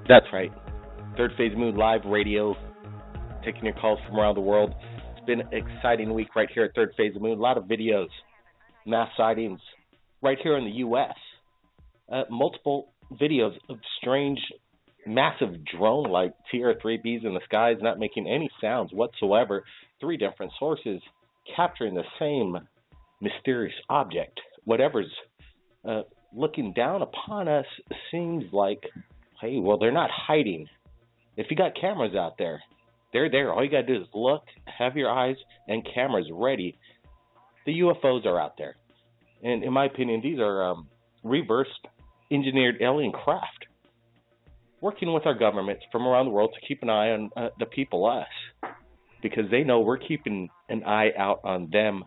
That's right. Third Phase Moon Live Radio, taking your calls from around the world. It's been an exciting week right here at Third Phase Moon. A lot of videos, mass sightings right here in the U.S. Multiple videos of strange, massive drone-like TR-3Bs in the skies not making any sounds whatsoever. 3 different sources capturing the same mysterious object. Whatever's looking down upon us seems like, hey, well, they're not hiding. If you got cameras out there, they're there. All you got to do is look, have your eyes and cameras ready. The UFOs are out there. And in my opinion, these are reverse engineered alien craft working with our governments from around the world to keep an eye on the people, us, because they know we're keeping an eye out on them.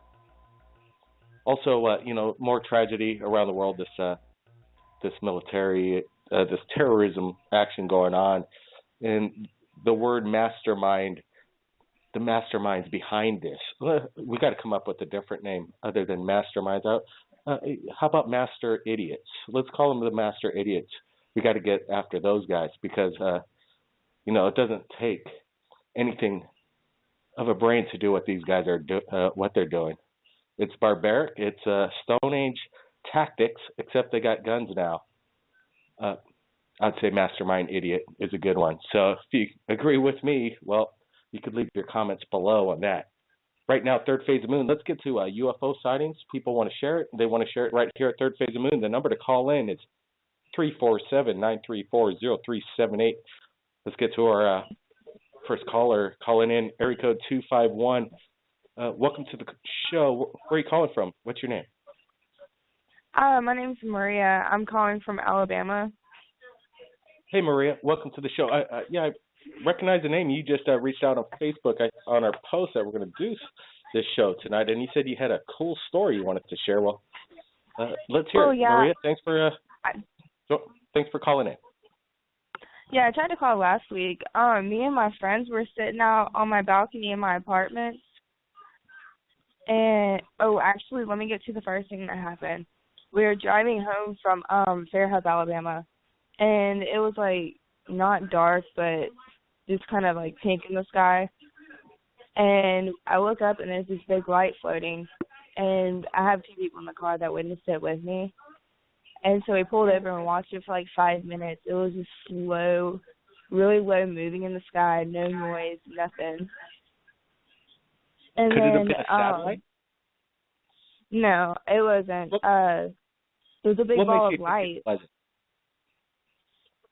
Also, more tragedy around the world, this military, this terrorism action going on. And the word mastermind, the masterminds behind this, we got to come up with a different name other than masterminds. How about master idiots? Let's call them the master idiots. We got to get after those guys because, it doesn't take anything of a brain to do what these guys are what they're doing. It's barbaric. It's Stone Age tactics, except they got guns now. I'd say mastermind idiot is a good one. So if you agree with me, well, you could leave your comments below on that. Right now, Third Phase of Moon, let's get to UFO sightings. People want to share it. They want to share it right here at Third Phase of Moon. The number to call in is 347-934-0378. Let's get to our first caller calling in, area code 251. Welcome to the show. Where are you calling from? What's your name? My name's Maria. I'm calling from Alabama. Hey, Maria. Welcome to the show. I recognize the name. You just reached out on Facebook on our post that we're going to do this show tonight, and you said you had a cool story you wanted to share. Well, let's hear it. Yeah. Maria, thanks for calling in. Yeah, I tried to call last week. Me and my friends were sitting out on my balcony in my apartment. And, actually, let me get to the first thing that happened. We were driving home from Fairhope, Alabama, and it was, not dark, but just kind of, pink in the sky. And I look up, and there's this big light floating, and I have 2 people in the car that witnessed it with me. And so we pulled over and watched it for 5 minutes. It was just slow, really low moving in the sky, no noise, nothing. And Could then, it have been a satellite? No, it wasn't. It was a big ball of light.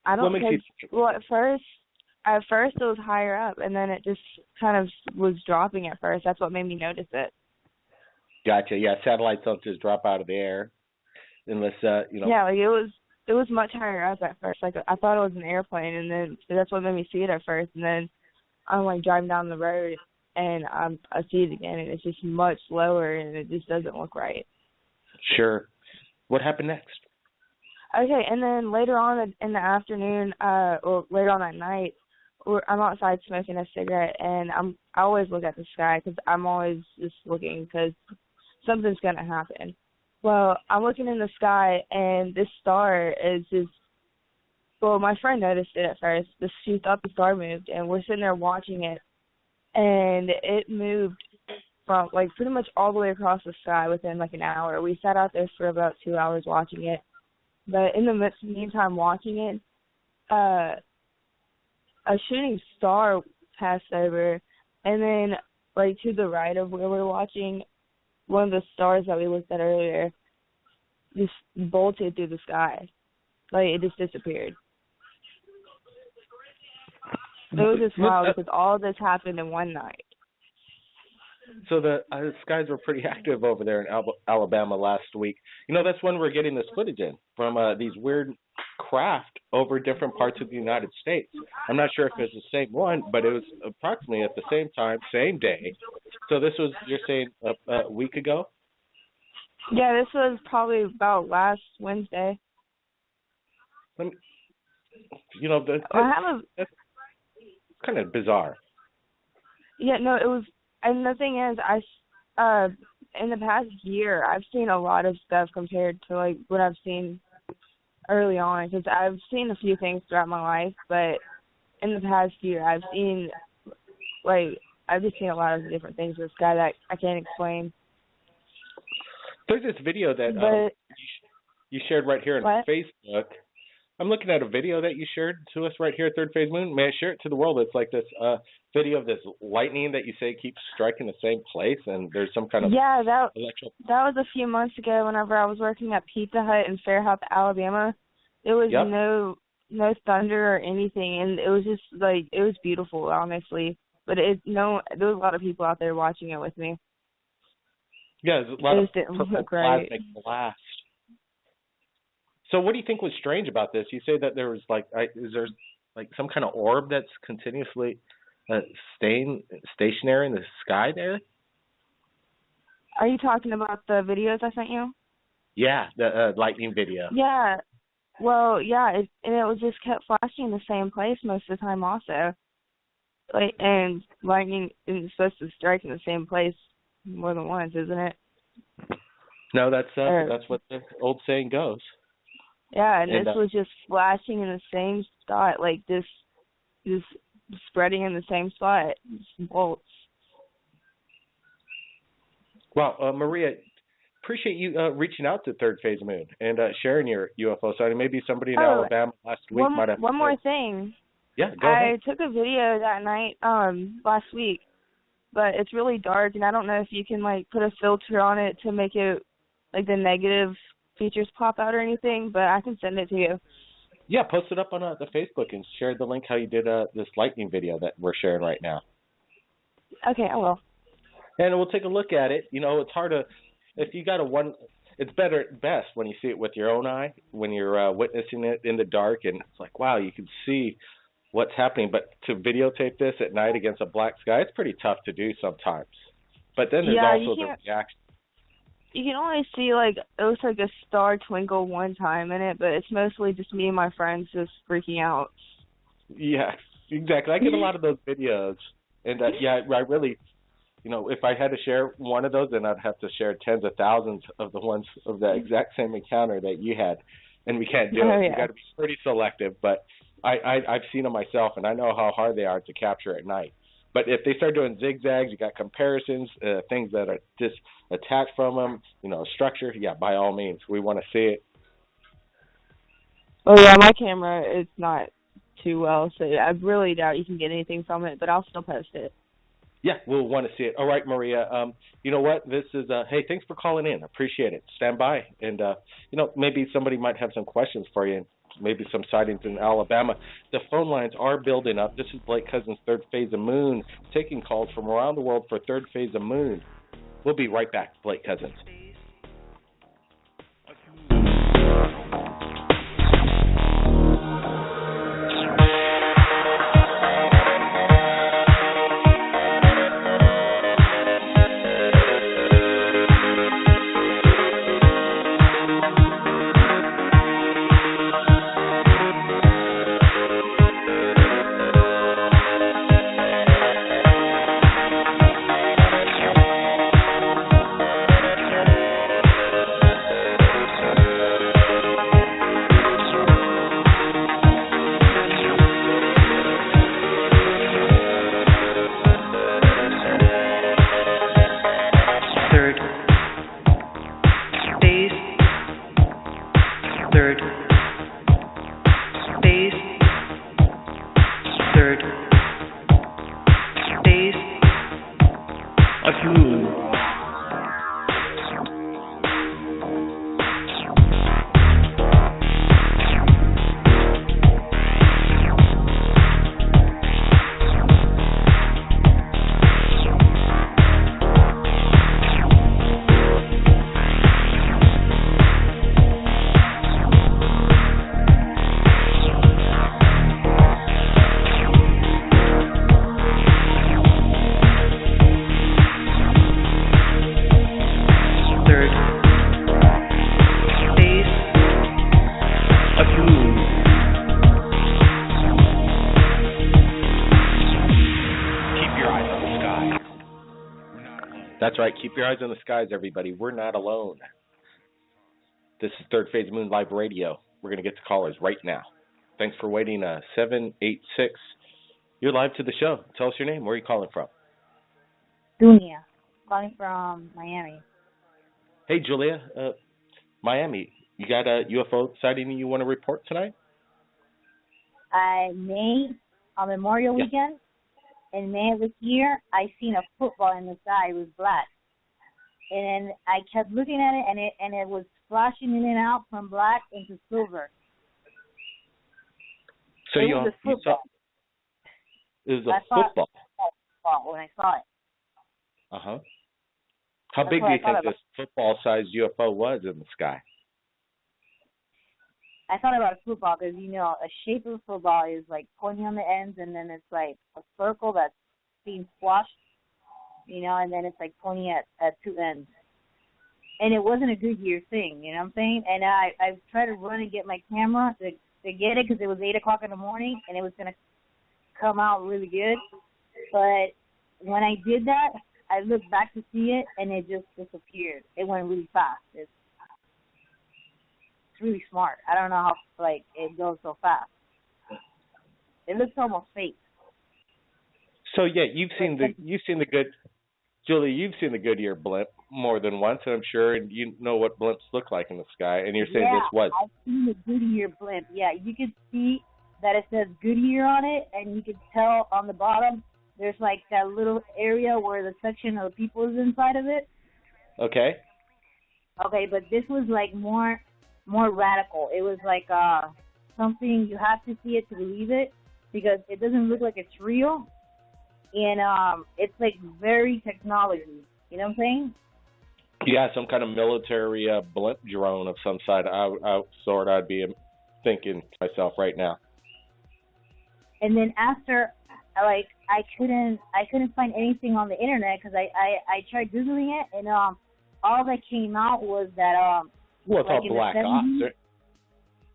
I don't think. Well, at first it was higher up, and then it just kind of was dropping at first. That's what made me notice it. Gotcha. Yeah, satellites don't just drop out of the air, unless Yeah, it was much higher up at first. I thought it was an airplane, and then that's what made me see it at first. And then I'm driving down the road, and I see it again, and it's just much lower, and it just doesn't look right. Sure. What happened next? Okay, and then later on in the afternoon, or later on that night, I'm outside smoking a cigarette, and I always look at the sky because I'm always just looking because something's going to happen. Well, I'm looking in the sky, and this star is just, well, my friend noticed it at first. She thought the star moved, and we're sitting there watching it, and it moved from, pretty much all the way across the sky within, an hour. We sat out there for about 2 hours watching it. But in the meantime watching it, a shooting star passed over, and then, to the right of where we're watching, one of the stars that we looked at earlier just bolted through the sky. It just disappeared. It was just wild because all this happened in one night. So the skies were pretty active over there in Alabama last week. That's when we're getting this footage in from these weird craft over different parts of the United States. I'm not sure if it's the same one, but it was approximately at the same time, same day. So this was, you're saying, a week ago? Yeah, this was probably about last Wednesday. That's kind of bizarre. Yeah, no, it was. And the thing is, in the past year, I've seen a lot of stuff compared to what I've seen early on because I've seen a few things throughout my life, but in the past year I've seen I've just seen a lot of different things in the sky that I can't explain. There's this video that you shared right here on Facebook. I'm looking at a video that you shared to us right here at Third Phase Moon. May I share it to the world? It's like this video of this lightning that you say keeps striking the same place, and there's some kind of that was a few months ago whenever I was working at Pizza Hut in Fairhope, Alabama. There was no thunder or anything, and it was just it was beautiful, honestly. But there was a lot of people out there watching it with me. Yeah, there's a lot of purple plasmic blast. So what do you think was strange about this? You say that there was is there some kind of orb that's continuously staying stationary in the sky there? Are you talking about the videos I sent you? Yeah, the lightning video. Yeah. Well, yeah, and it was just kept flashing in the same place most of the time also. And lightning is supposed to strike in the same place more than once, isn't it? No, that's what the old saying goes. Yeah, and this was just flashing in the same spot, this spreading in the same spot, bolts. Well, Maria, appreciate you reaching out to Third Phase Moon and sharing your UFO sighting. Maybe somebody in Alabama last week might have. One more thing. Yeah, go ahead. I took a video that night last week, but it's really dark, and I don't know if you can put a filter on it to make it the negative features pop out or anything, but I can send it to you. Yeah, post it up on the Facebook and share the link how you did this lightning video that we're sharing right now. Okay, I will. And we'll take a look at it. It's hard to, if you got it's best when you see it with your own eye, when you're witnessing it in the dark, and it's wow, you can see what's happening. But to videotape this at night against a black sky, it's pretty tough to do sometimes. But then there's also the reaction. You can only see it looks like a star twinkle one time in it, but it's mostly just me and my friends just freaking out. Yeah, exactly. I get a lot of those videos, and I really, if I had to share one of those, then I'd have to share tens of thousands of the ones of the exact same encounter that you had, and we can't do it. Yeah. You got to be pretty selective, but I've seen them myself, and I know how hard they are to capture at night. But if they start doing zigzags, you got comparisons, things that are just attached from them, structure. Yeah, by all means, we want to see it. Oh yeah, my camera is not too well, so I really doubt you can get anything from it. But I'll still post it. Yeah, we'll want to see it. All right, Maria. You know what? This is hey, thanks for calling in. Appreciate it. Stand by, and maybe somebody might have some questions for you. Maybe some sightings in Alabama. The phone lines are building up. This is Blake Cousins, Third Phase of Moon, taking calls from around the world for Third Phase of Moon. We'll be right back. Blake Cousins. That's right. Keep your eyes on the skies, everybody. We're not alone. This is Third Phase Moon Live Radio. We're going to get to callers right now. Thanks for waiting. 786. You're live to the show. Tell us your name. Where are you calling from? Dunia, calling from Miami. Hey, Julia. Miami. You got a UFO sighting you want to report tonight? May, on Memorial Weekend, in May of this year, I seen a football in the sky. It was black. And I kept looking at it, and it was flashing in and out from black into silver. So it was a football. It was a football? When I saw it. Uh-huh. How big do you think this football-sized UFO was in the sky? I thought about a football because, you know, a shape of a football is like pointing on the ends, and then it's like a circle that's being squashed, you know, and then it's like pointing at two ends. And it wasn't a Goodyear thing, you know what I'm saying? And I tried to run and get my camera to get it because it was 8 o'clock in the morning, and it was going to come out really good. But when I did that, I looked back to see it, and it just disappeared. It went really fast. It's really smart. I don't know how, like, it goes so fast. It looks almost fake. So, yeah, you've seen the good, Julie, you've seen the Goodyear blimp more than once, I'm sure, and you know what blimps look like in the sky, and you're saying this was. I've seen the Goodyear blimp. Yeah, you can see that it says Goodyear on it, and you can tell on the bottom there's like that little area where the section of the people is inside of it. Okay. Okay, but this was like more radical. It was like something you have to see it to believe it because it doesn't look like it's real, and it's like very technology. You know what I'm saying? Yeah, some kind of military blimp drone of some sort. I'd be thinking to myself right now. And then after, like, I couldn't find anything on the internet because I tried Googling it, and all that came out was that well, it's like all black ops.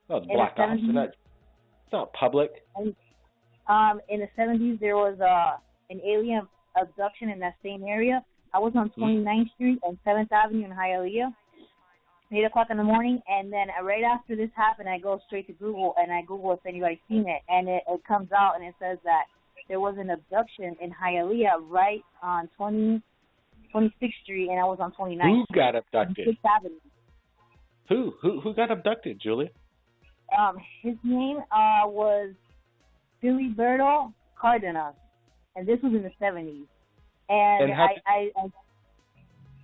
No, it's black ops. It's not public. And, in the 70s, there was an alien abduction in that same area. I was on 29th Street and 7th Avenue in Hialeah, 8 o'clock in the morning, and then right after this happened, I go straight to Google, and I Google if anybody's seen it, and it comes out, and it says that there was an abduction in Hialeah right on 26th Street, and I was on 29th. Who got abducted? 6th Avenue. Who got abducted, Julia? His name was Filiberto Cardenas, and this was in the 70s. And I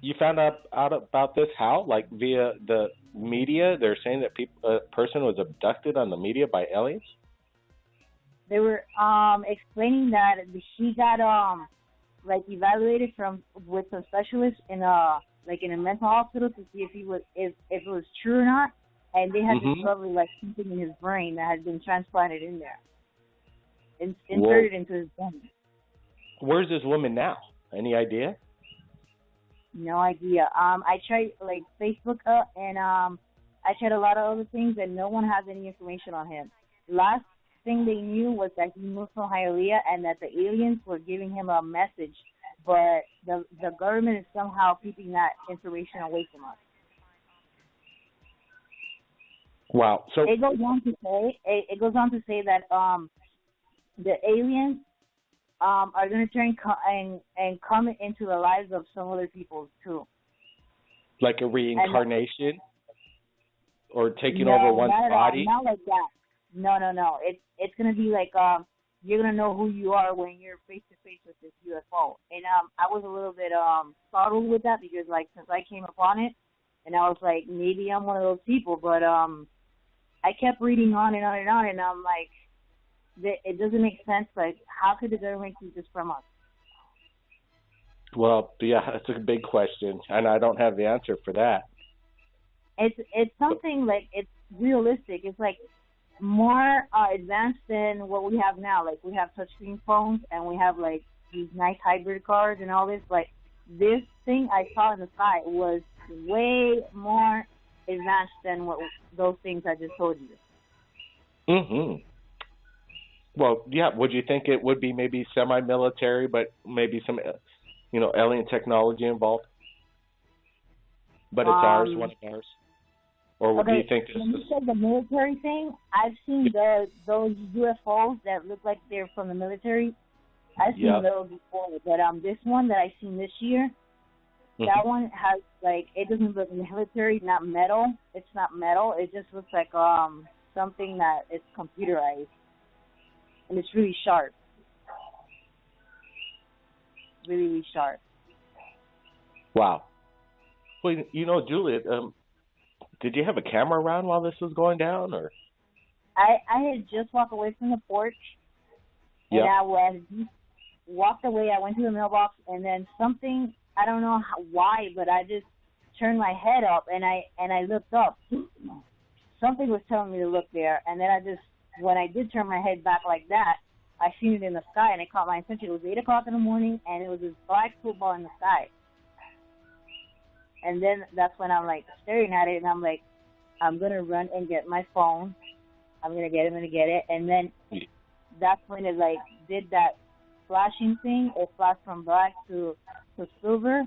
you found out about this how? Like via the media? They're saying that a person was abducted on the media by aliens? They were explaining that he got like evaluated with some specialists in a mental hospital to see if it was true or not, and they had discovered like something in his brain that had been transplanted in there, inserted into his brain. Where's this woman now? Any idea? No idea. I tried like Facebook and I tried a lot of other things, and no one has any information on him. Last thing they knew was that he moved from Hialeah and that the aliens were giving him a message, but the government is somehow keeping that information away from us. Wow. So it goes on to say that the aliens are going to try and come into the lives of some other people too. Like a reincarnation? Or taking over one's body? Not like that. No. It's going to be like you're going to know who you are when you're face to face with this UFO. And I was a little bit startled with that because like since I came upon it, and I was like maybe I'm one of those people, but I kept reading on and on and on, and I'm like, it doesn't make sense. Like, how could the government keep this from us? Well, yeah, that's a big question, and I don't have the answer for that. It's something like it's realistic. It's like more advanced than what we have now. Like we have touchscreen phones, and we have like these nice hybrid cars and all this. Like this thing I saw in the sky was way more advanced than what those things I just told you. Mm-hmm. Well, yeah, would you think it would be maybe semi-military, but maybe some, alien technology involved? But it's ours, one of ours? Or Okay, do you think this when you is... said the military thing, I've seen those UFOs that look like they're from the military. I've seen those before, but this one that I've seen this year, that one has, like, it doesn't look military, not metal. It's not metal. It just looks like something that is computerized, and it's really sharp. Really, really sharp. Wow. Well, you know, Juliet, did you have a camera around while this was going down, or? I had just walked away from the porch, and I walked away. I went to the mailbox, and then something, I don't know why, but I just turned my head up, and I looked up. Something was telling me to look there, and then when I did turn my head back like that, I seen it in the sky, and it caught my attention. It was 8 o'clock in the morning, and it was this black football in the sky. And then that's when I'm, like, staring at it, and I'm like, I'm going to run and get my phone. I'm going to get it. And then that's when it, like, did that flashing thing. It flashed from black to silver,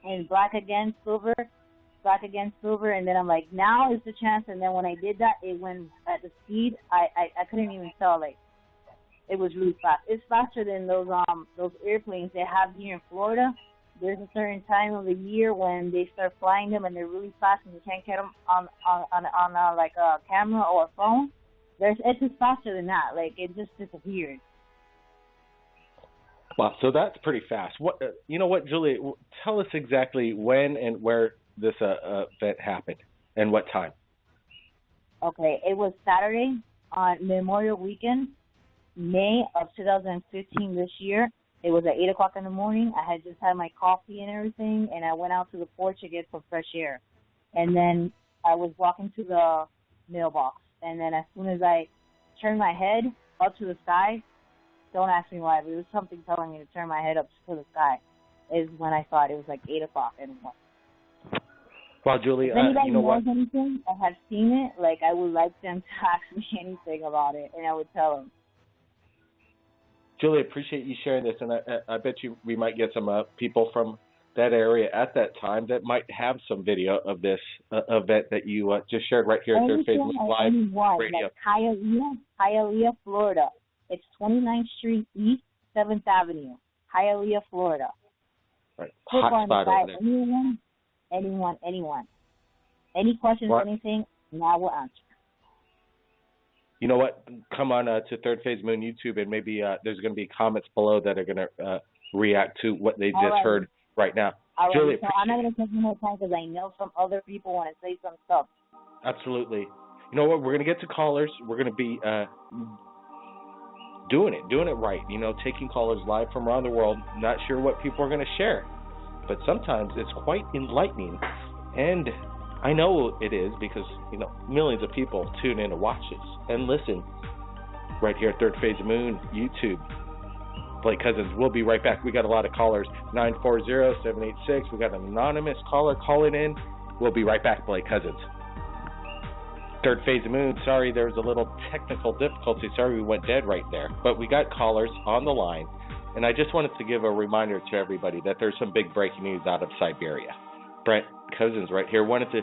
and black again, silver, black again, silver. And then I'm like, now is the chance. And then when I did that, it went at the speed. I couldn't even tell, like, it was really fast. It's faster than those airplanes they have here in Florida. There's a certain time of the year when they start flying them, and they're really fast, and you can't get them on like a camera or a phone. It's just faster than that. Like, it just disappeared. Wow, so that's pretty fast. What you know what, Julie? Tell us exactly when and where this event happened and what time. Okay, it was Saturday on Memorial Weekend, May of 2015 this year. It was at 8 o'clock in the morning. I had just had my coffee and everything, and I went out to the porch to get some fresh air. And then I was walking to the mailbox. And then as soon as I turned my head up to the sky, don't ask me why, but it was something telling me to turn my head up to the sky, is when I thought it was like 8 o'clock in the morning. Well, Julie, if anybody you know knows what? anything, I have seen it, like, I would like them to ask me anything about it, and I would tell them. Julie, appreciate you sharing this, and I bet you we might get some people from that area at that time that might have some video of this event that you just shared right here at their Facebook Live Radio. Like Hialeah, Florida. It's 29th Street East, 7th Avenue, Hialeah, Florida. Right. Hot spot over there. Anyone. Any questions, anything, now we'll answer. You know what? Come on to Third Phase Moon YouTube, and maybe there's going to be comments below that are going to react to what they just heard right now. All Julie, right, so I'm not going to take more time because I know some other people want to say some stuff. Absolutely. You know what? We're going to get to callers. We're going to be doing it right. You know, taking callers live from around the world. Not sure what people are going to share, but sometimes it's quite enlightening, and I know it is because, you know, millions of people tune in to watch this and listen right here at Third Phase Moon YouTube. Blake Cousins, we'll be right back. We got a lot of callers, 940-786. We got an anonymous caller calling in. We'll be right back, Blake Cousins. Third Phase Moon, sorry there was a little technical difficulty. Sorry we went dead right there. But we got callers on the line. And I just wanted to give a reminder to everybody that there's some big breaking news out of Siberia. Brent Cousins right here wanted to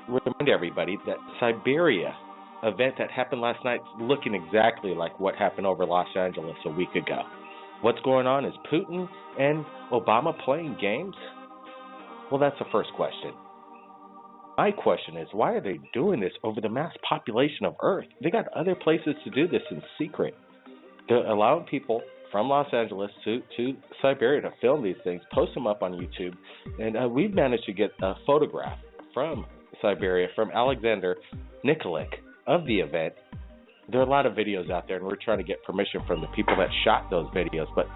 remind everybody that Siberia event that happened last night is looking exactly like what happened over Los Angeles a week ago. What's going on? Is Putin and Obama playing games? Well, that's the first question. My question is, why are they doing this over the mass population of Earth? They got other places to do this in secret. They're allowing people from Los Angeles to Siberia to film these things, post them up on YouTube. And we've managed to get a photograph from Siberia, from Alexander Nikolic, of the event. There are a lot of videos out there, and we're trying to get permission from the people that shot those videos, but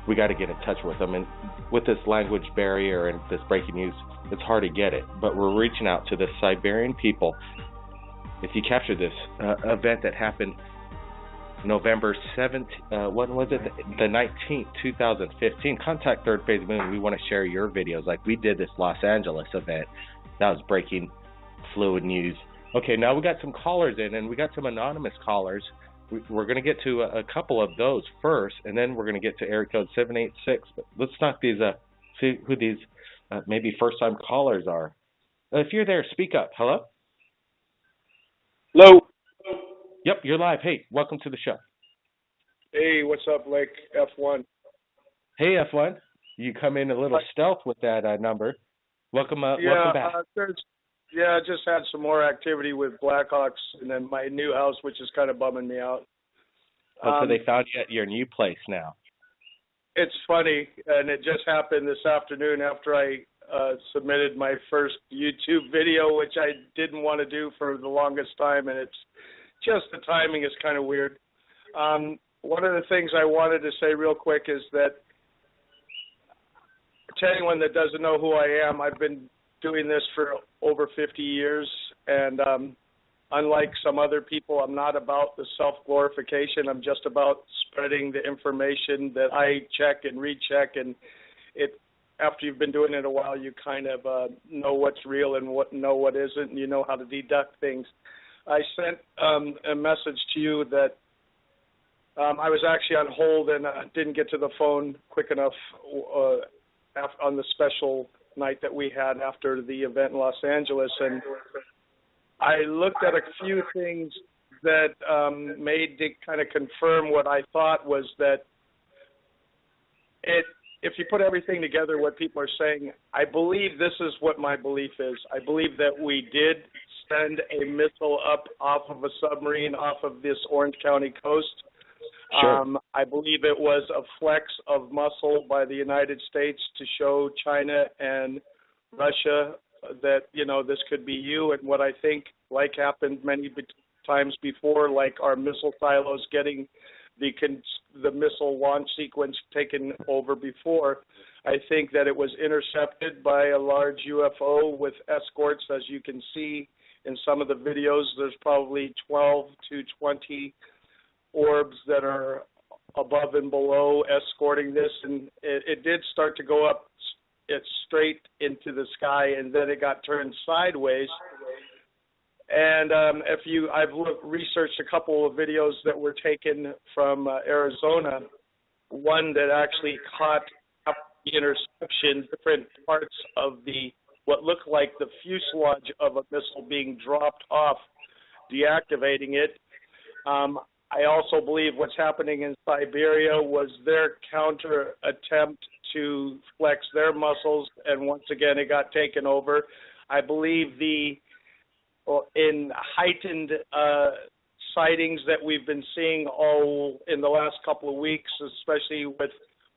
we got to get in touch with them. And with this language barrier and this breaking news, it's hard to get it. But we're reaching out to the Siberian people. If you capture this event that happened November 7th, what was it? The 19th, 2015. Contact Third Phase Moon. We want to share your videos like we did this Los Angeles event. That was breaking fluid news. Okay, now we got some callers in, and we got some anonymous callers. We're going to get to a couple of those first, and then we're going to get to area code 786. But let's knock these, see who these maybe first-time callers are. If you're there, speak up. Hello? Hello. Yep, you're live. Hey, welcome to the show. Hey, what's up, Lake F1? Hey, F1. You come in a little stealth with that number. Welcome back. I just had some more activity with Blackhawks and then my new house, which is kind of bumming me out. So they found you at your new place now. It's funny, and it just happened this afternoon after I submitted my first YouTube video, which I didn't want to do for the longest time, and it's just the timing is kind of weird. One of the things I wanted to say real quick is that to anyone that doesn't know who I am, I've been doing this for over 50 years, and unlike some other people, I'm not about the self-glorification. I'm just about spreading the information that I check and recheck, and after you've been doing it a while, you kind of know what's real and what isn't, and you know how to deduct things. I sent a message to you that I was actually on hold and didn't get to the phone quick enough on the special night that we had after the event in Los Angeles, and I looked at a few things that made to kind of confirm what I thought was that if you put everything together, what people are saying, I believe this is what my belief is. I believe that we did send a missile up off of a submarine off of this Orange County coast. Sure. I believe it was a flex of muscle by the United States to show China and Russia that, this could be you. And what I think, like happened many times before, like our missile silos getting the missile launch sequence taken over before, I think that it was intercepted by a large UFO with escorts. As you can see in some of the videos, there's probably 12 to 20 orbs that are above and below escorting this, and it did start to go up straight into the sky, and then it got turned sideways. And I've researched a couple of videos that were taken from Arizona, one that actually caught up the interception, different parts of what looked like the fuselage of a missile being dropped off, deactivating it. I also believe what's happening in Siberia was their counter attempt to flex their muscles, and once again it got taken over. I believe in heightened sightings that we've been seeing all in the last couple of weeks, especially with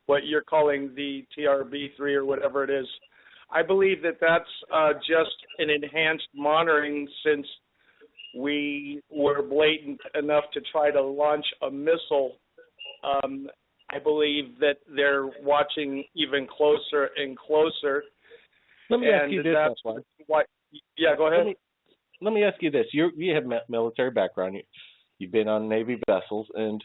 what you're calling the TRB3 or whatever it is. I believe that that's just an enhanced monitoring, since we were blatant enough to try to launch a missile. I believe that they're watching even closer and closer. Let me ask you this. Yeah, go ahead. Let me ask you this. You have military background. You've been on Navy vessels, and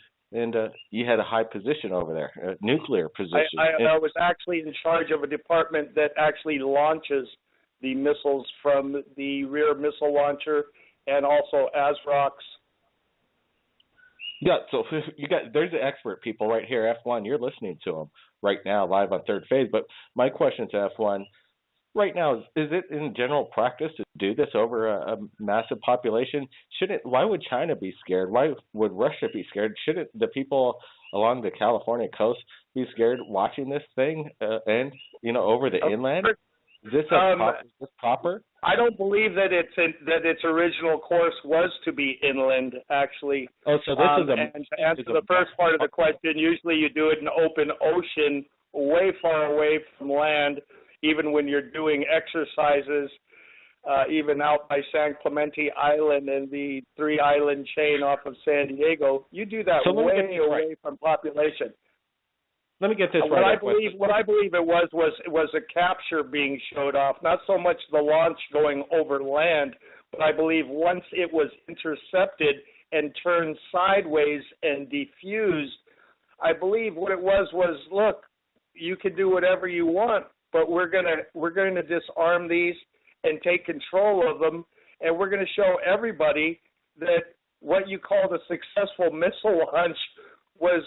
you had a high position over there, a nuclear position. I was actually in charge of a department that actually launches the missiles from the rear missile launcher and also ASROCs. Yeah, so there's the expert people right here, F1. You're listening to them right now live on Third Phase. But my question to F1 right now is it in general practice to do this over a massive population? Why would China be scared? Why would Russia be scared? Shouldn't the people along the California coast be scared watching this thing and over the inland? Is this proper? I don't believe that its original course was to be inland, actually. Oh, so this is and to answer the first part of the question, usually you do it in open ocean, way far away from land. Even when you're doing exercises, even out by San Clemente Island and the 3-island chain off of San Diego, you do that way away from population. Let me get this right. What I believe it was a capture being showed off, not so much the launch going over land, but I believe once it was intercepted and turned sideways and defused, I believe what it was, look, you can do whatever you want, but we're going to disarm these and take control of them, and we're going to show everybody that what you called a successful missile launch was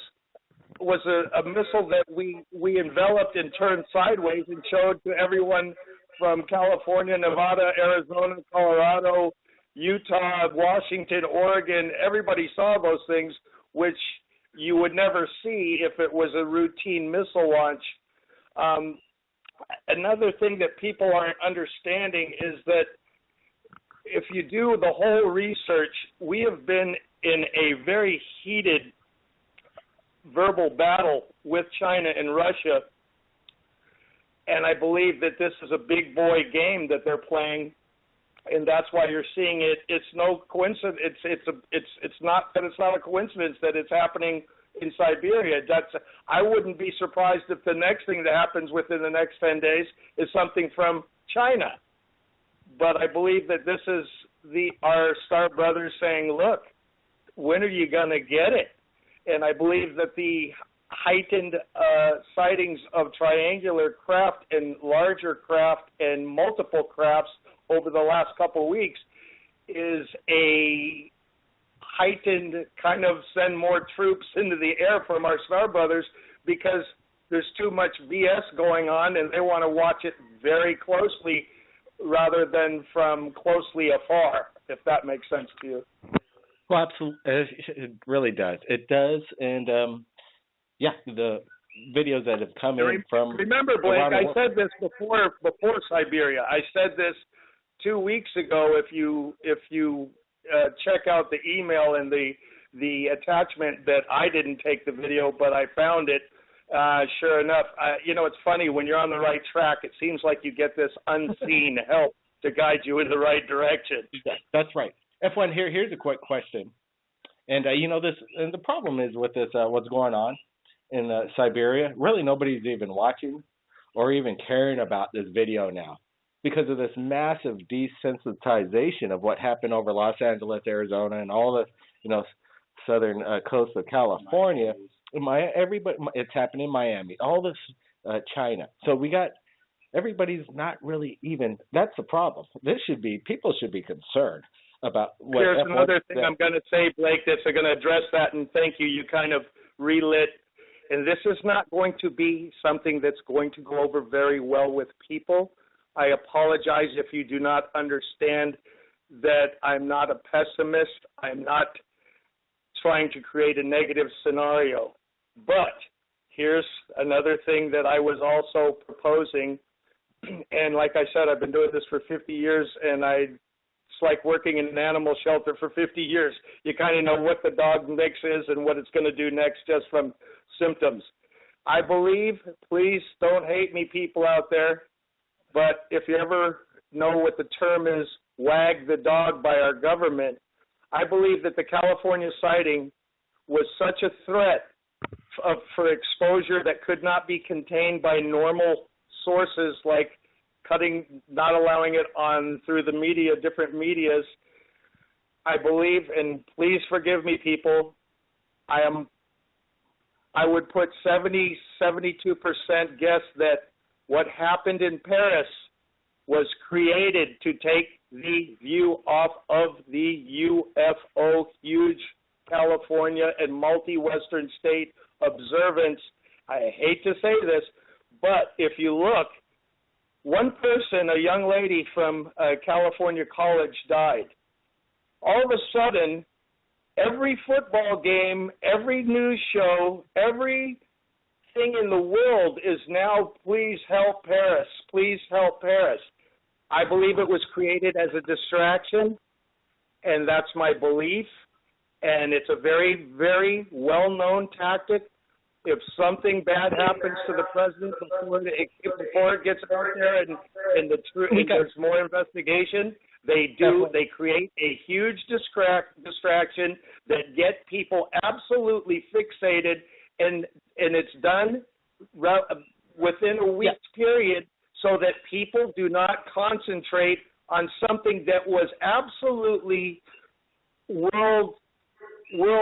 a missile that we enveloped and turned sideways and showed to everyone from California, Nevada, Arizona, Colorado, Utah, Washington, Oregon, everybody saw those things, which you would never see if it was a routine missile launch. Another thing that people aren't understanding is that if you do the whole research, we have been in a very heated verbal battle with China and Russia, and I believe that this is a big boy game that they're playing, and that's why you're seeing it. It's no coincidence. It's not that it's not a coincidence that it's happening in Siberia. I wouldn't be surprised if the next thing that happens within the next 10 days is something from China. But I believe that this is our star brothers saying, look, when are you going to get it? And I believe that the heightened sightings of triangular craft and larger craft and multiple crafts over the last couple of weeks is a heightened kind of send more troops into the air from our star brothers, because there's too much BS going on and they want to watch it very closely rather than from closely afar, if that makes sense to you. Well, absolutely. It really does. It does. And, the videos that have come in from... Remember, Blake, I said this before Siberia. I said this 2 weeks ago. If you check out the email and the attachment, that I didn't take the video, but I found it. Sure enough, it's funny, when you're on the right track, it seems like you get this unseen help to guide you in the right direction. That's right. F1, here's a quick question. And, this, and the problem is with this, what's going on in Siberia, really nobody's even watching or even caring about this video now because of this massive desensitization of what happened over Los Angeles, Arizona, and all the, southern coast of California. Everybody, it's happening in Miami, all this China. So we got, everybody's not really even, that's the problem. People should be concerned about what. Here's another thing I'm going to say, Blake, that's going to address that, and thank you. You kind of relit. And this is not going to be something that's going to go over very well with people. I apologize if you do not understand that I'm not a pessimist. I'm not trying to create a negative scenario. But here's another thing that I was also proposing. And like I said, I've been doing this for 50 years, and it's like working in an animal shelter for 50 years. You kind of know what the dog mix is and what it's going to do next just from symptoms. I believe, please don't hate me, people out there, but if you ever know what the term is, wag the dog by our government, I believe that the California sighting was such a threat for exposure that could not be contained by normal sources like not allowing it on through the media, different medias. I believe, and please forgive me, people, I would put 72% guess that what happened in Paris was created to take the view off of the UFO, huge California and multi-Western state observance. I hate to say this, but if you look, one person, a young lady from California college, died. All of a sudden, every football game, every news show, everything in the world is now, please help Paris, please help Paris. I believe it was created as a distraction, and that's my belief. And it's a very, very well-known tactic. If something bad happens to the president before it gets out there and there's more investigation, they create a huge distraction that get people absolutely fixated, and it's done within a week's period so that people do not concentrate on something that was absolutely world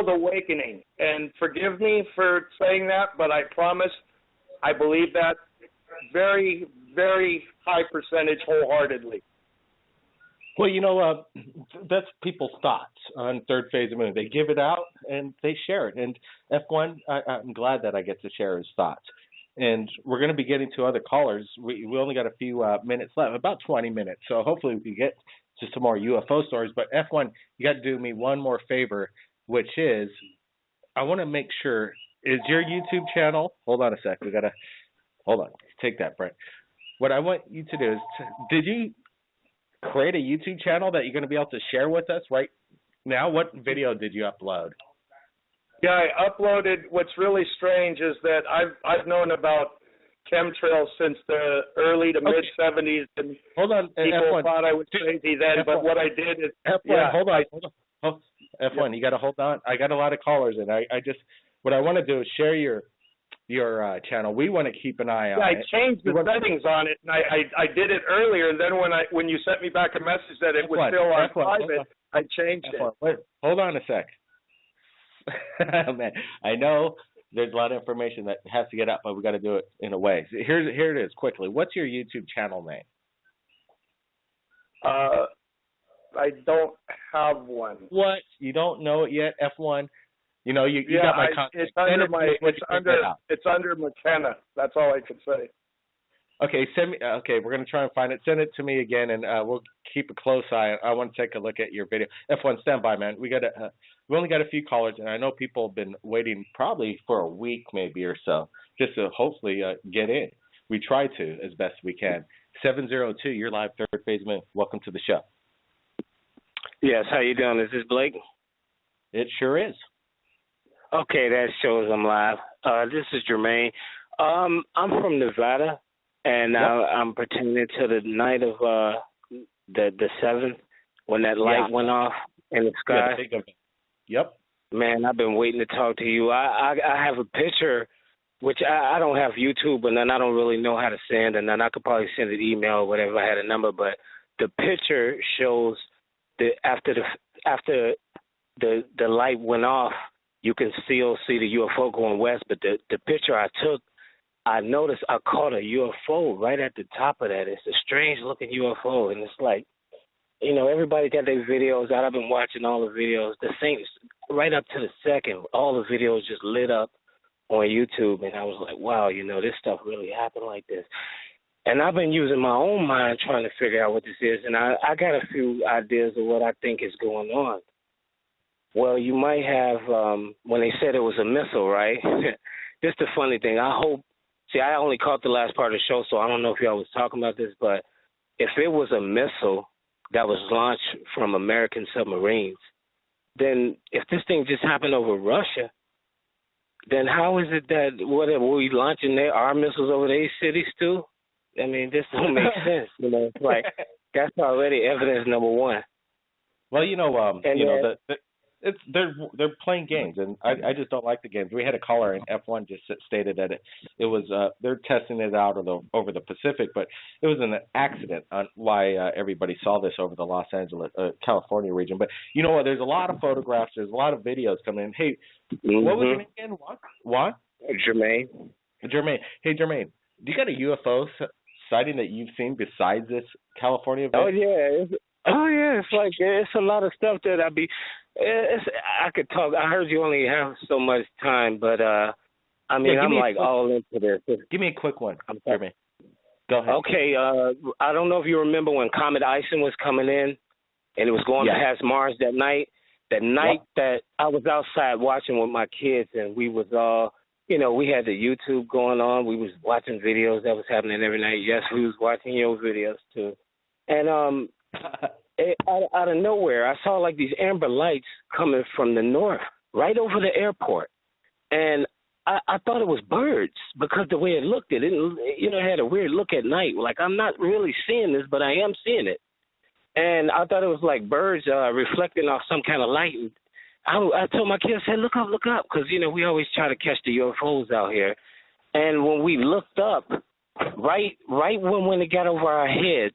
awakening. And forgive me for saying that, but I promise I believe that very, very high percentage wholeheartedly. Well, that's people's thoughts on Third Phase of the Moon. They give it out and they share it. And F1, I'm glad that I get to share his thoughts. And we're going to be getting to other callers. We only got a few minutes left, about 20 minutes. So hopefully we can get to some more UFO stories. But F1, you got to do me one more favor, which is I want to make sure, is your YouTube channel, hold on a sec, hold on, take that, Brent. What I want you to do is, did you create a YouTube channel that you're going to be able to share with us right now? What video did you upload? Yeah, I uploaded. What's really strange is that I've known about chemtrails since the early to mid '70s, and hold on, people F1. thought I was crazy then. F1. But what I did is, F1, hold on. F1, you got to hold on. I got a lot of callers, and I just what I want to do is share your channel. We want to keep an eye on it. I changed the settings on it, and I did it earlier. And then when you sent me back a message that it was still on private, I changed it. Wait, hold on a sec. Man, I know there's a lot of information that has to get up, but we got to do it in a way. So here it is quickly. What's your YouTube channel name? I don't have one. What? You don't know it yet? F1. You know, you got my contact. It's under McKenna. That's all I can say. Okay, send me. Okay, we're gonna try and find it. Send it to me again, and we'll keep a close eye. I want to take a look at your video. F1, stand by, man. We only got a few callers, and I know people have been waiting probably for a week, maybe or so, just to hopefully get in. We try to as best we can. 702, you're live, Third Phase Moon. Welcome to the show. Yes, how you doing? Is this Blake? It sure is. Okay, that shows I'm live. This is Jermaine. I'm from Nevada, and I'm pretending to the night of the 7th when that light went off in the sky. Yep. Man, I've been waiting to talk to you. I have a picture, which I don't have YouTube, and then I don't really know how to send, and then I could probably send an email or whatever if I had a number, but the picture shows that after the light went off, you can still see the UFO going west, but the picture I took, I noticed I caught a UFO right at the top of that. It's a strange-looking UFO, and it's like, you know, everybody got their videos out. I've been watching all the videos. The same, right up to the second, all the videos just lit up on YouTube, and I was like, wow, you know, this stuff really happened like this. And I've been using my own mind trying to figure out what this is, and I got a few ideas of what I think is going on. Well, you might have, when they said it was a missile, right? This is the funny thing. I only caught the last part of the show, so I don't know if y'all was talking about this, but if it was a missile that was launched from American submarines, then if this thing just happened over Russia, then how is it that, were we launching our missiles over their cities too? I mean, this don't make sense, you know. It's like, that's already evidence number one. Well, you know, they're playing games, and I just don't like the games. We had a caller in F1 just stated that it was they're testing it out over the Pacific, but it was an accident on why everybody saw this over the Los Angeles, California region. But you know what? There's a lot of photographs. There's a lot of videos coming in. Hey, what was your name again? Juan? Jermaine. Hey, Jermaine, do you got a UFO sighting that you've seen besides this California event? Oh yeah, it's like it's a lot of stuff that I could talk. I heard you only have so much time, but I'm all into this. Give me a quick one, Jermaine. Go ahead. Okay, I don't know if you remember when Comet Ison was coming in, and it was going past Mars that night. That night that I was outside watching with my kids, and we was all, you know, we had the YouTube going on. We was watching videos that was happening every night. Yes, we was watching your videos too, and out of nowhere, I saw like these amber lights coming from the north, right over the airport, and I thought it was birds because the way it looked, it had a weird look at night. Like, I'm not really seeing this, but I am seeing it, and I thought it was like birds reflecting off some kind of light. And I told my kids, I said, look up, because you know we always try to catch the UFOs out here, and when we looked up, right when it got over our heads,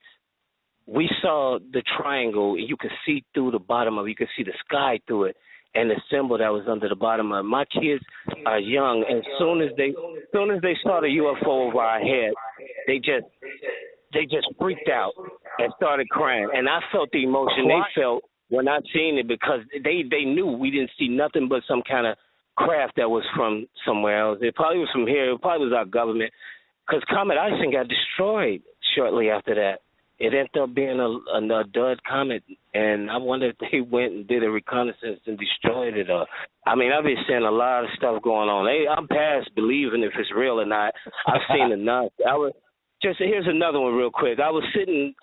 we saw the triangle, and you could see through the bottom of it. You could see the sky through it, and the symbol that was under the bottom of it. My kids are young, and as soon as they saw the UFO over our head, they just freaked out and started crying. And I felt the emotion they felt when I seen it, because they knew we didn't see nothing but some kind of craft that was from somewhere else. It probably was from here. It probably was our government, because Comet Ison got destroyed shortly after that. it ended up being a dud comet, and I wonder if they went and did a reconnaissance and destroyed it. I mean, I've been seeing a lot of stuff going on. I'm past believing if it's real or not. I've seen enough. Here's another one real quick. I was sitting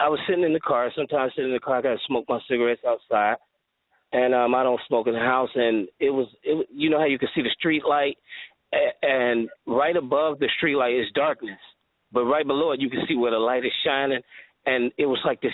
in the car. Sometimes I sit in the car. I gotta smoke my cigarettes outside, and I don't smoke in the house. And it was you know how you can see the street light, and right above the street light is darkness, but right below it you can see where the light is shining. And it was like this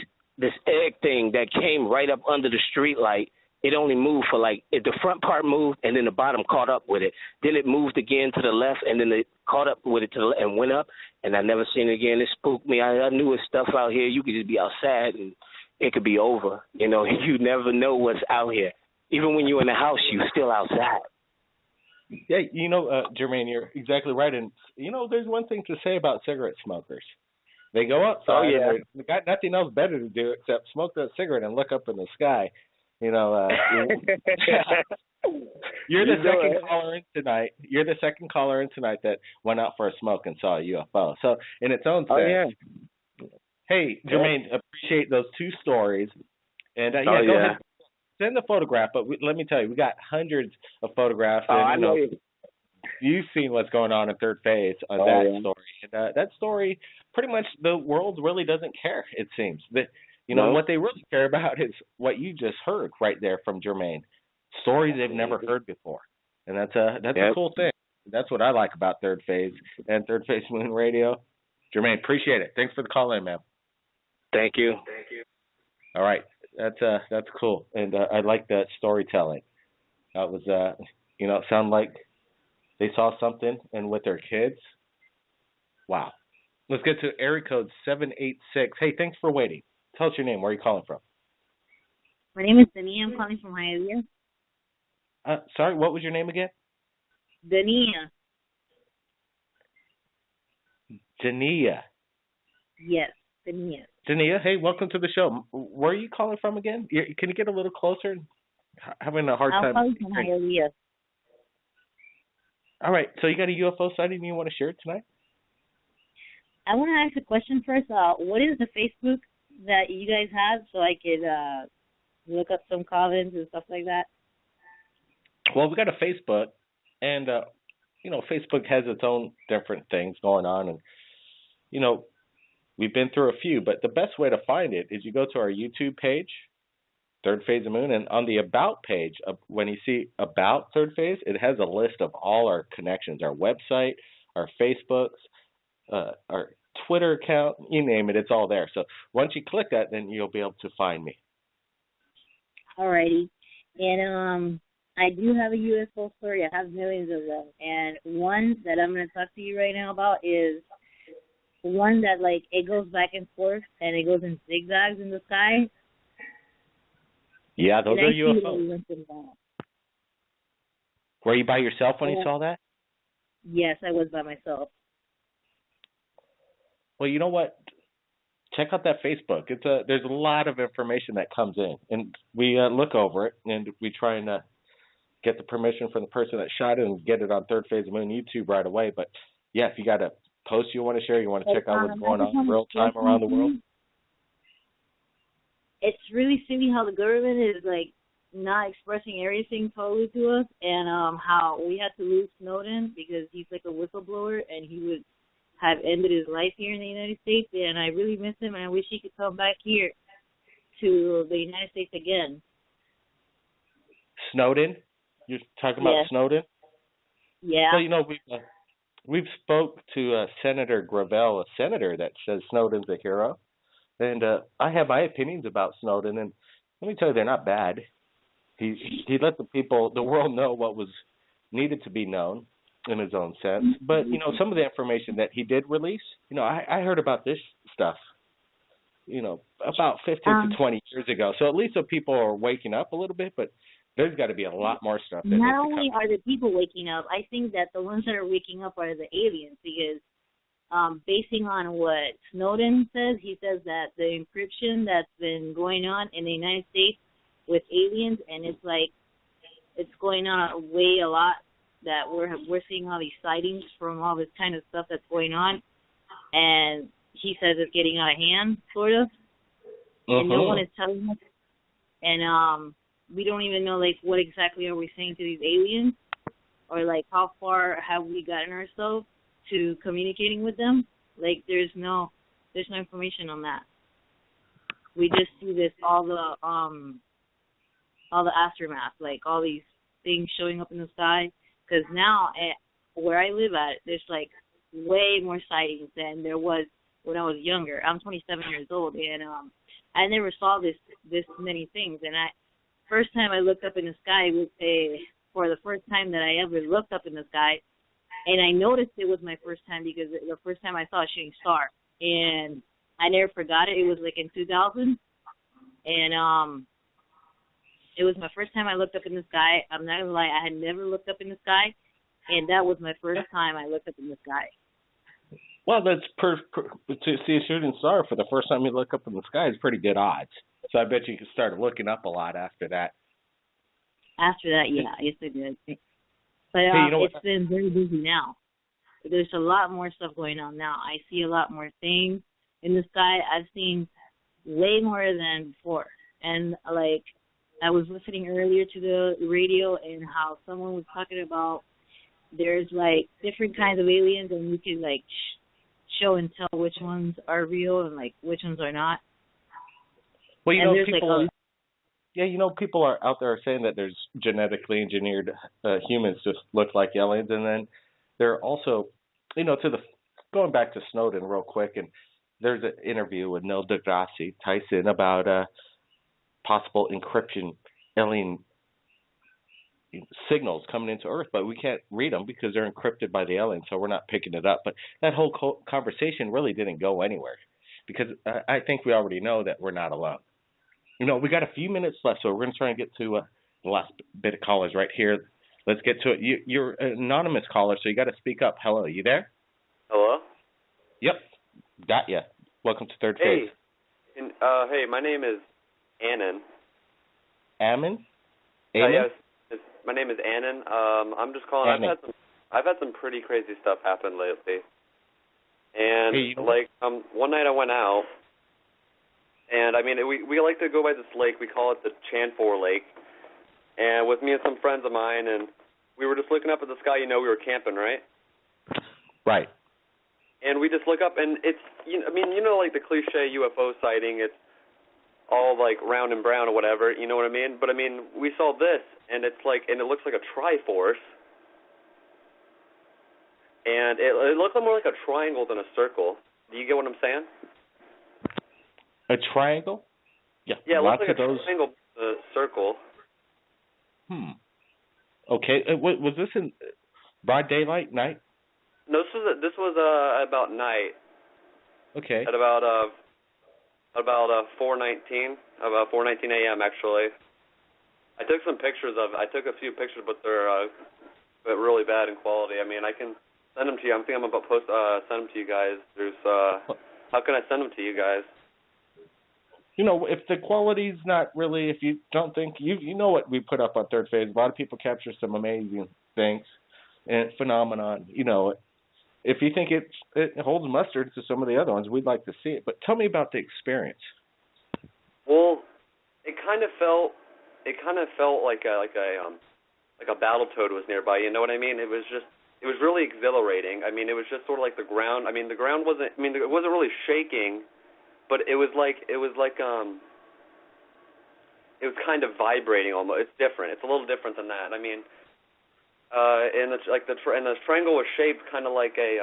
egg thing that came right up under the street light. It only moved for if the front part moved and then the bottom caught up with it. Then it moved again to the left and then it caught up with it to the left and went up. And I never seen it again. It spooked me. I knew it's stuff out here. You could just be outside and it could be over. You know, you never know what's out here. Even when you're in the house, you're still outside. Yeah, Jermaine, you're exactly right. And, there's one thing to say about cigarette smokers. They go outside. Oh, yeah. And they got nothing else better to do except smoke that cigarette and look up in the sky. You're the second caller in tonight. You're the second caller in tonight that went out for a smoke and saw a UFO. So in its own sense, hey, Jermaine, appreciate those two stories. And go ahead, send the photograph. But let me tell you, we got hundreds of photographs. Oh, I know. You've seen what's going on in third phase on that story. And, that story, pretty much the world really doesn't care, it seems. What they really care about is what you just heard right there from Jermaine. Stories they've never heard before. And that's a cool thing. That's what I like about Third Phase and Third Phase Moon Radio. Jermaine, appreciate it. Thanks for the call in, man. Thank you. All right. That's cool. And I like that storytelling. That was, it sounded like they saw something and with their kids. Wow. Let's get to area code 786. Hey, thanks for waiting. Tell us your name. Where are you calling from? My name is Dania. I'm calling from Hialeah. Sorry, what was your name again? Dania. Dania. Yes, Dania. Dania, hey, welcome to the show. Where are you calling from again? Can you get a little closer? Having a hard time. I'm calling from Hialeah. All right, so you got a UFO sighting you want to share tonight? I want to ask a question first. What is the Facebook that you guys have so I could look up some comments and stuff like that? Well, we got a Facebook, and, Facebook has its own different things going on. And, we've been through a few, but the best way to find it is you go to our YouTube page, Third Phase of Moon, and on the About page, when you see About Third Phase, it has a list of all our connections, our website, our Facebooks, our Twitter account, you name it, it's all there. So once you click that, then you'll be able to find me. Alrighty. And I do have a UFO story. I have millions of them. And one that I'm going to talk to you right now about is one that, it goes back and forth, and it goes in zigzags in the sky. Yeah, those are UFOs. Were you by yourself when you saw that? Yes, I was by myself. Well, you know what? Check out that Facebook. There's a lot of information that comes in, and we look over it, and we try and get the permission from the person that shot it and get it on Third Phase of Moon YouTube right away. But, yeah, if you got a post you want to share, you want to check out what's going on in real time around the world. It's really silly how the government is, not expressing everything totally to us, and how we had to lose Snowden because he's like a whistleblower, and he would have ended his life here in the United States, and I really miss him, and I wish he could come back here to the United States again. Snowden? You're talking about Snowden? Yeah. Well, we've spoke to Senator Gravel, a senator that says Snowden's a hero. And I have my opinions about Snowden, and let me tell you, they're not bad. He let the world know what was needed to be known in his own sense. But, some of the information that he did release, I heard about this stuff, about 15 to 20 years ago. So at least the people are waking up a little bit, but there's got to be a lot more stuff. Not only are the people waking up, I think that the ones that are waking up are the aliens, because basing on what Snowden says, he says that the encryption that's been going on in the United States with aliens, and it's going on a lot, that we're seeing all these sightings from all this kind of stuff that's going on, and he says it's getting out of hand, sort of. and no one is telling us. And we don't even know, like, what exactly are we saying to these aliens, or, like, how far have we gotten ourselves to communicating with them. Like, there's no information on that. We just see this, all the aftermath, like all these things showing up in the sky. Because now, where I live at, there's like way more sightings than there was when I was younger. I'm 27 years old, and I never saw this many things. And first time I looked up in the sky was for the first time that I ever looked up in the sky, and I noticed it was my first time because the first time I saw a shooting star, and I never forgot it. It was like in 2000, and it was my first time I looked up in the sky. I'm not gonna lie, I had never looked up in the sky, and that was my first time I looked up in the sky. Well, that's to see a shooting star for the first time you look up in the sky is pretty good odds. So I bet you can start looking up a lot after that. After that, yeah, yes I did. But hey, you know it's been very busy now. There's a lot more stuff going on now. I see a lot more things in the sky. I've seen way more than before. And, like, I was listening earlier to the radio and how someone was talking about there's, like, different kinds of aliens, and you can, like, show and tell which ones are real and, like, which ones are not. Well, you know, people... Yeah, you know, people are out there saying that there's genetically engineered humans to look like aliens, and then there are also, you know, going back to Snowden real quick, and there's an interview with Neil deGrasse Tyson about possible encryption alien signals coming into Earth, but we can't read them because they're encrypted by the aliens, so we're not picking it up. But that whole conversation really didn't go anywhere because I think we already know that we're not alone. You know, we got a few minutes left, so we're going to try and get to the last bit of callers right here. Let's get to it. You're an anonymous caller, so you got to speak up. Hello, you there? Hello? Yep, got you. Welcome to Third Phase. Hey, my name is Annan. Ammon? Yes, my name is Annan. I'm just calling. Annan. I've had some pretty crazy stuff happen lately. And, hey, one night I went out, and, I mean, we like to go by this lake. We call it the Chanfor Lake. And with me and some friends of mine, and we were just looking up at the sky. You know, we were camping, right? Right. And we just look up, and it's, like the cliche UFO sighting, it's all, like, round and brown or whatever, you know what I mean? But, I mean, we saw this, and it's like, and it looks like a Triforce. And it looks more like a triangle than a circle. Do you get what I'm saying? A triangle? Yeah. Yeah, it looks like a triangle, circle. Okay. Was this in broad daylight, night? No, this was about night. Okay. At about 4:19, about 4:19 a.m. actually. I took some pictures of it. I took a few pictures, but they're really bad in quality. I mean, I can send them to you. I'm thinking I'm about to send them to you guys. How can I send them to you guys? You know, if the quality's not really, if you don't think, you know what we put up on Third Phase. A lot of people capture some amazing things and phenomenon. You know, if you think it holds mustard to some of the other ones, we'd like to see it. But tell me about the experience. Well, it kind of felt like a battle toad was nearby. You know what I mean? It was really exhilarating. I mean, it was just sort of like the ground. I mean, the ground wasn't. I mean, it wasn't really shaking. But it was kind of vibrating almost. It's different. It's a little different than that. I mean, and the triangle was shaped kind of like it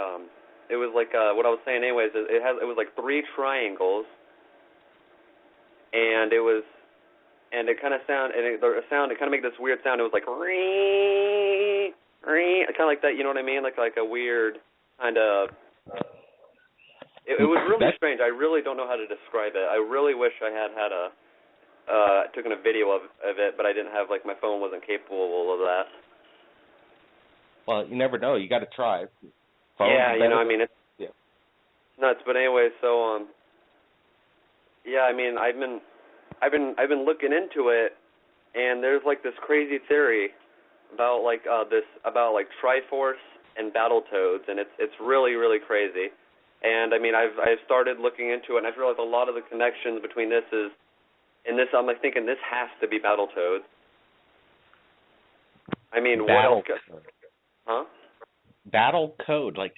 was like what I was saying anyways. It was like three triangles, and it kind of made this weird sound. It was like kind of like that. You know what I mean? Like a weird kind of. It was really strange. I really don't know how to describe it. I really wish I had taken a video of it, but I didn't have, like, my phone wasn't capable of that. Well, you never know. You got to try. Yeah, you know, I mean, it's nuts. But anyway, so yeah, I mean, I've been looking into it, and there's like this crazy theory about about Triforce and Battletoads, and it's really, really crazy. And I mean, I've started looking into it, and I've realized a lot of the connections between this is, and this I'm like thinking this has to be Battletoads. I mean, Battle what else? code. Huh? Battle code, like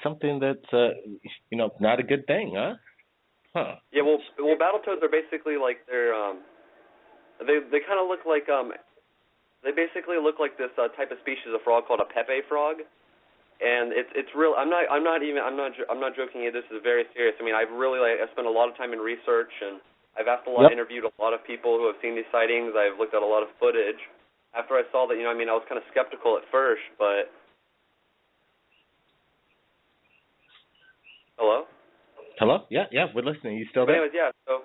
something that's not a good thing, huh? Huh. Yeah, well, Battletoads are basically like they kind of look like they basically look like this type of species of frog called a Pepe frog, and it's real. I'm not joking. This is very serious. I mean, I've really I spent a lot of time in research, and I've asked interviewed a lot of people who have seen these sightings. I've looked at a lot of footage. After I saw that, I was kind of skeptical at first, but hello. Hello? Yeah, we're listening. You still there? But anyways, yeah. So,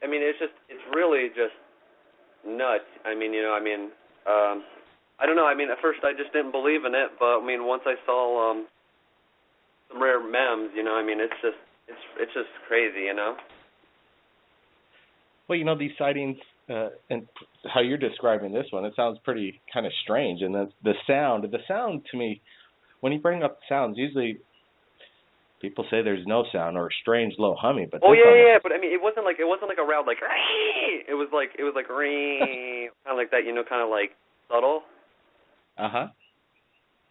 I mean, it's really just nuts. I mean, I don't know. I mean, at first I just didn't believe in it, but I mean, once I saw some rare memes, I mean, it's just crazy, Well, these sightings and how you're describing this one, it sounds pretty kind of strange. And the sound to me, when you bring up sounds, usually people say there's no sound or a strange low humming. But but I mean, it wasn't like a loud like it was like kind of like that, kind of like subtle. I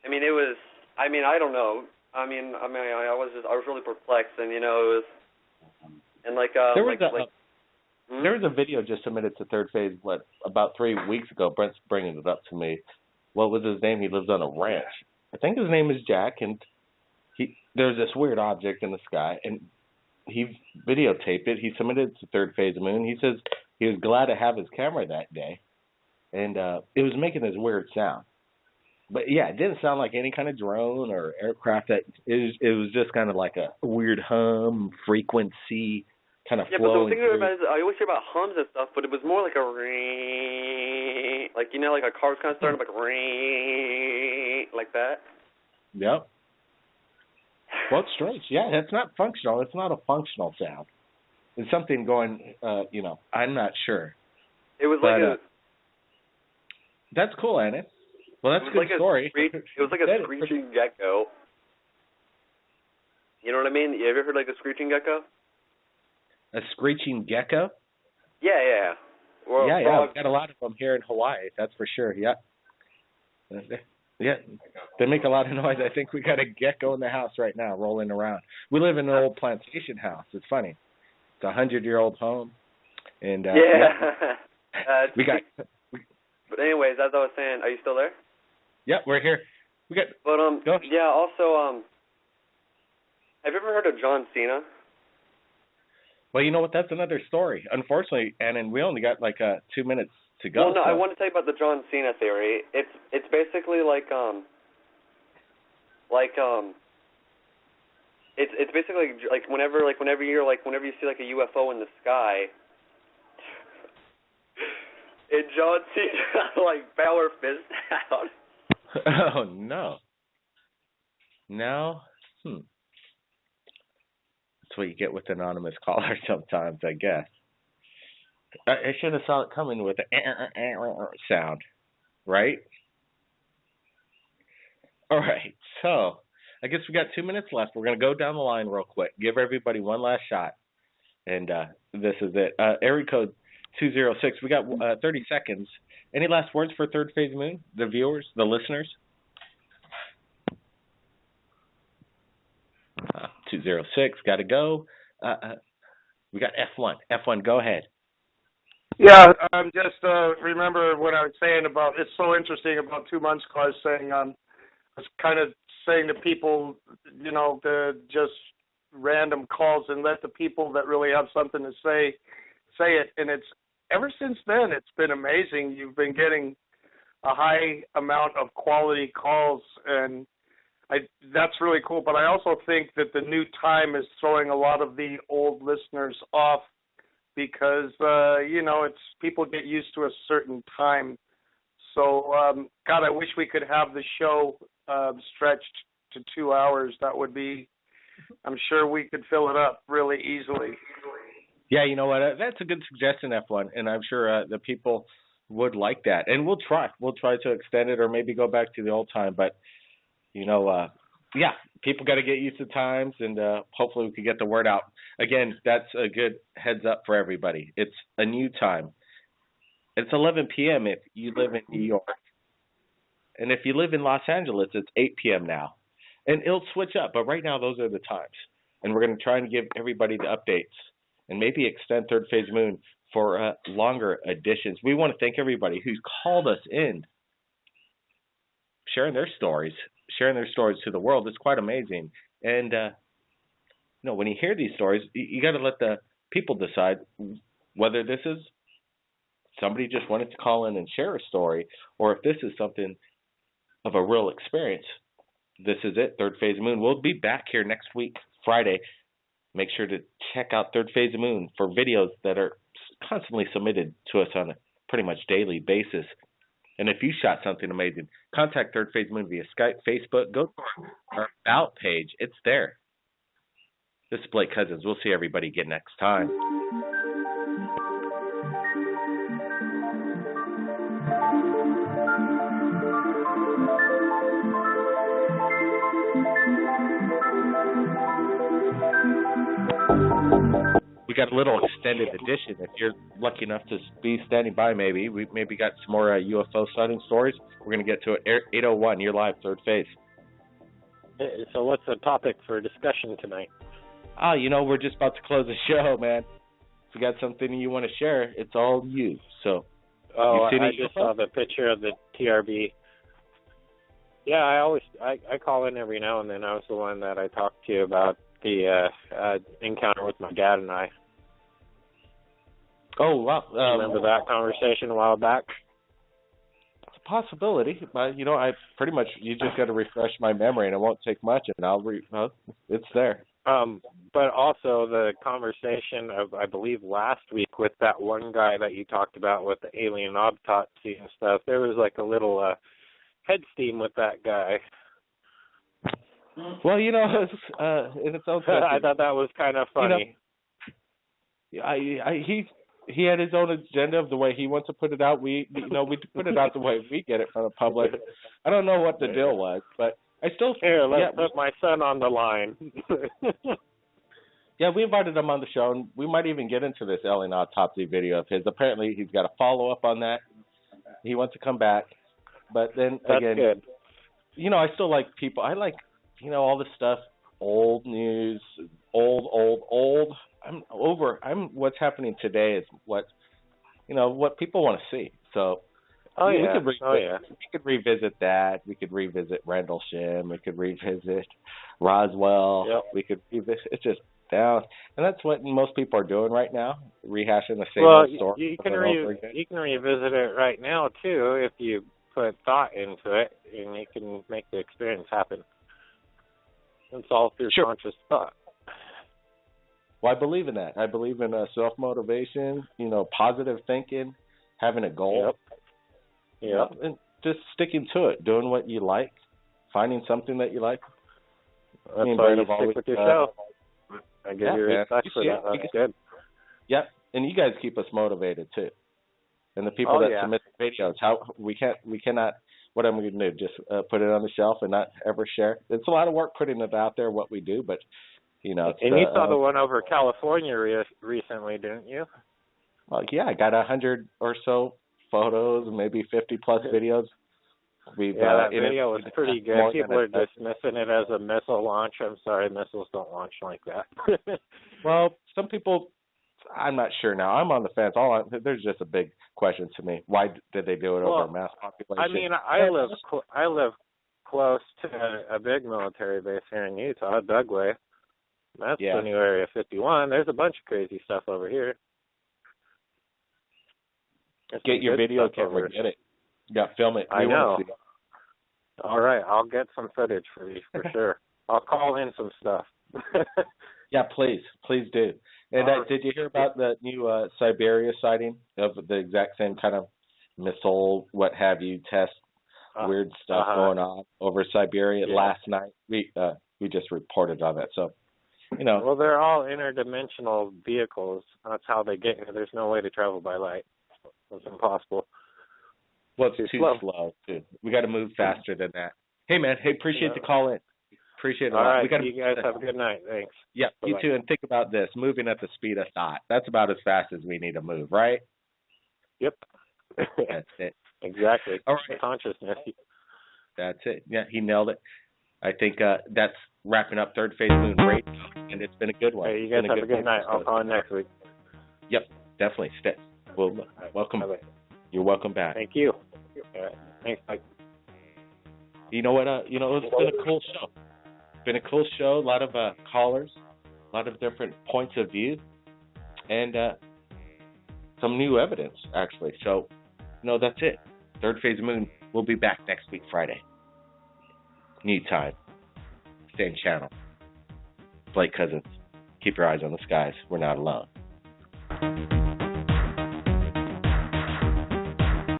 mean, it was. I mean, I don't know. I was really perplexed, and it was, and like there was a video just submitted to Third Phase, about 3 weeks ago. Brent's bringing it up to me. What was his name? He lives on a ranch. I think his name is Jack, and there's this weird object in the sky, and he videotaped it. He submitted it to Third Phase of Moon. He says he was glad to have his camera that day, and it was making this weird sound. But yeah, it didn't sound like any kind of drone or aircraft. It was just kind of like a weird hum, frequency, kind of flowing. But the thing about it is, I always hear about hums and stuff, but it was more like a ring, like like a car's kind of starting like ring, like that. Yep. Well, it's strange. Yeah, that's not functional. It's not a functional sound. It's something going. I'm not sure. It was like That's cool, Anna. Well, that's a good story. It was like a screeching gecko. You know what I mean? You ever heard like a screeching gecko? A screeching gecko? Yeah. Well, yeah. We've got a lot of them here in Hawaii. That's for sure. Yeah. Yeah. They make a lot of noise. I think we got a gecko in the house right now, rolling around. We live in an old plantation house. It's funny. It's a 100-year-old home, and we got. But anyways, as I was saying, are you still there? Yeah, we're here. We got. But yeah. Also, have you ever heard of John Cena? Well, you know what? That's another story. Unfortunately, and we only got like 2 minutes to go. Well, no, I want to tell you about the John Cena theory. It's basically it's basically like whenever you see like a UFO in the sky, and John Cena like power fist out. Oh no. No. That's what you get with anonymous callers sometimes, I guess. I should have saw it coming with the sound, right? All right, so I guess we got 2 minutes left. We're going to go down the line real quick, give everybody one last shot, and this is it. Area code 206. We got 30 seconds. Any last words for Third Phase Moon, the viewers, the listeners? 206, got to go. We got F1. F1, go ahead. Yeah, just remember what I was saying about, it's so interesting about 2 months ago. I was saying, I was kind of saying to people, to just random calls and let the people that really have something to say it. And it's ever since then, it's been amazing. You've been getting a high amount of quality calls, and that's really cool. But I also think that the new time is throwing a lot of the old listeners off because, it's people get used to a certain time. So, God, I wish we could have the show stretched to 2 hours. That would be, I'm sure we could fill it up really easily. Yeah, you know what? That's a good suggestion, F1, and I'm sure the people would like that. And we'll try. We'll try to extend it or maybe go back to the old time. But, yeah, people got to get used to times, and hopefully we can get the word out. Again, that's a good heads up for everybody. It's a new time. It's 11 p.m. if you live in New York. And if you live in Los Angeles, it's 8 p.m. now. And it'll switch up, but right now those are the times. And we're going to try and give everybody the updates and maybe extend Third Phase Moon for longer editions. We want to thank everybody who's called us in, sharing their stories to the world. It's quite amazing. And, when you hear these stories, you got to let the people decide whether this is somebody just wanted to call in and share a story, or if this is something of a real experience. This is it, Third Phase Moon. We'll be back here next week, Friday. Make sure to check out Third Phase Moon for videos that are constantly submitted to us on a pretty much daily basis. And if you shot something amazing, contact Third Phase Moon via Skype, Facebook. Go to our About page. It's there. This is Blake Cousins. We'll see everybody again next time. We got a little extended edition. If you're lucky enough to be standing by, we maybe got some more UFO sighting stories. We're going to get to it. 8:01. You're live, Third Phase. So what's the topic for discussion tonight? We're just about to close the show, man. If you got something you want to share, it's all you. So, I just saw the picture of the TRB. Yeah, I call in every now and then. I was the one that I talked to you about the encounter with my dad and I. Oh, wow. Remember that conversation a while back? It's a possibility, but, I pretty much, you just got to refresh my memory, and it won't take much, and it's there. But also the conversation of, I believe, last week with that one guy that you talked about with the alien autopsy and stuff, there was like a little head steam with that guy. Well, in its own sense, I thought that was kind of funny. He had his own agenda of the way he wants to put it out. We put it out the way we get it from the public. I don't know what the deal was, but I still let's put my son on the line. Yeah, we invited him on the show, and we might even get into this alien autopsy video of his. Apparently, he's got a follow up on that. He wants to come back, but then That's again, good. I still like people. I like all this stuff, old news, old. What's happening today is what people want to see. So we could revisit that. We could revisit Randall Shim. We could revisit Roswell. Yep. We could revisit. It's just down, and that's what most people are doing right now, rehashing the same old story. You can revisit it right now too if you put thought into it, and you can make the experience happen. It's all through conscious thought. Well, I believe in that. I believe in self-motivation, positive thinking, having a goal. Yep. And just sticking to it, doing what you like, finding something that you like. That's why you stick with yourself. I give you respect for that. That's good. Yep. And you guys keep us motivated, too. And the people that submit the videos, we cannot, what am I going to do, just put it on the shelf and not ever share? It's a lot of work putting it out there, what we do, but, And you saw the one over California recently, didn't you? Well, yeah, I got 100 or so photos, maybe 50-plus videos. That video was pretty good. People are dismissing it as a missile launch. I'm sorry, missiles don't launch like that. Well, some people, I'm not sure now. I'm on the fence. There's just a big question to me. Why did they do it over a mass population? I mean, I live close to a big military base here in Utah, Dugway. That's the new Area 51. There's a bunch of crazy stuff over here. Get your video camera. Get it. Yeah, film it. I know. All right, I'll get some footage for you for sure. I'll call in some stuff. Yeah, please do. And did you hear about the new Siberia sighting of the exact same kind of missile, what have you, test, weird stuff going on over Siberia last night? We just reported on that. So, Well, they're all interdimensional vehicles. That's how they get here. There's no way to travel by light. It's impossible. Well, it's too slow, too. We got to move faster than that. Hey, man. Hey, appreciate the call in. Appreciate it a All lot. right. We got You guys have a good night. Thanks. Yeah, Bye-bye. you too. And think about this: moving at the speed of thought. That's about as fast as we need to move, right? Yep. That's it. Exactly. All right. Consciousness. That's it. Yeah, he nailed it. I think that's wrapping up Third Phase Moon Radio, and it's been a good one. Hey, you guys have a good night. I'll call in next week. Yep, definitely. Well, welcome. Bye-bye. You're welcome back. Thank you. All right. Thanks, Mike. You know what? It's been a cool show. It's been a cool show. A lot of callers, a lot of different points of view, and some new evidence, actually. So, that's it. Third Phase Moon. We'll be back next week, Friday. New time. Same channel. Blake Cousins. Keep your eyes on the skies. We're not alone.